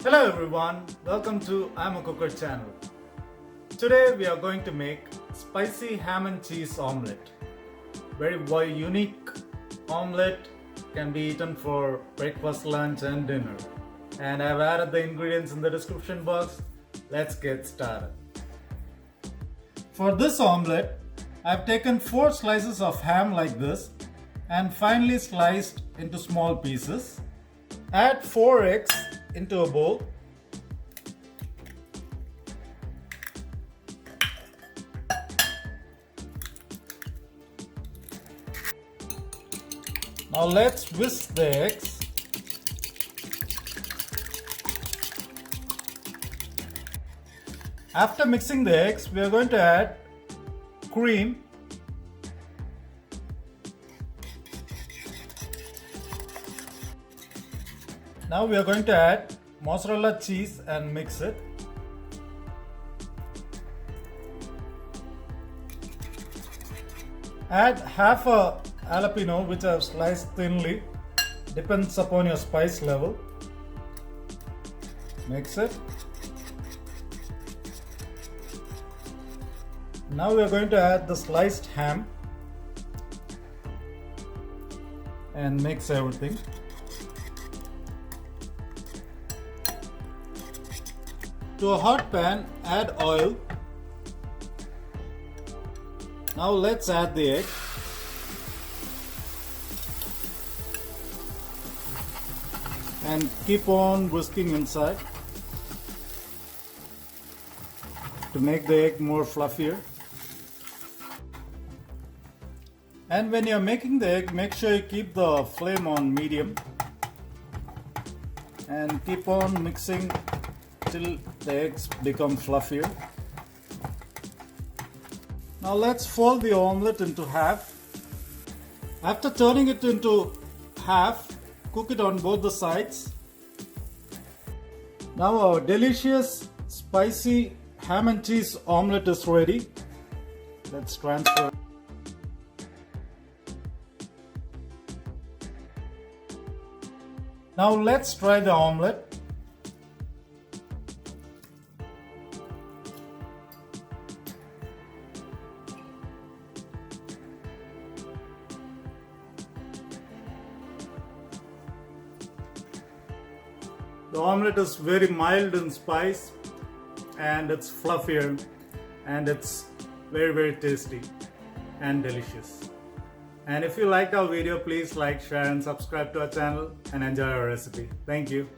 Hello everyone, welcome to imacooker channel. Today we are going to make spicy ham and cheese omelette. Very unique omelette, can be eaten for breakfast, lunch and dinner. And I've added the ingredients in the description box. Let's get started. For this omelette, I've taken 4 slices of ham like this and finely sliced into small pieces. Add 4 eggs into a bowl. Now let's whisk the eggs. After mixing the eggs, we are going to add cream. Now we are going to add mozzarella cheese and mix it. Add half a jalapeno which I have sliced thinly, depends upon your spice level. Mix it. Now we are going to add the sliced ham and mix everything. To a hot pan, add oil. Now let's add the egg. And keep on whisking inside to make the egg more fluffier. And when you are making the egg, make sure you keep the flame on medium and keep on mixing till the eggs become fluffier. Now let's fold the omelette into half. After turning it into half, cook it on both the sides. Now our delicious spicy ham and cheese omelette is ready. Let's transfer. Now let's try the omelette. The omelette is very mild in spice and it's fluffier and it's very tasty and delicious. And if you liked our video, please like, share and subscribe to our channel and enjoy our recipe. Thank you.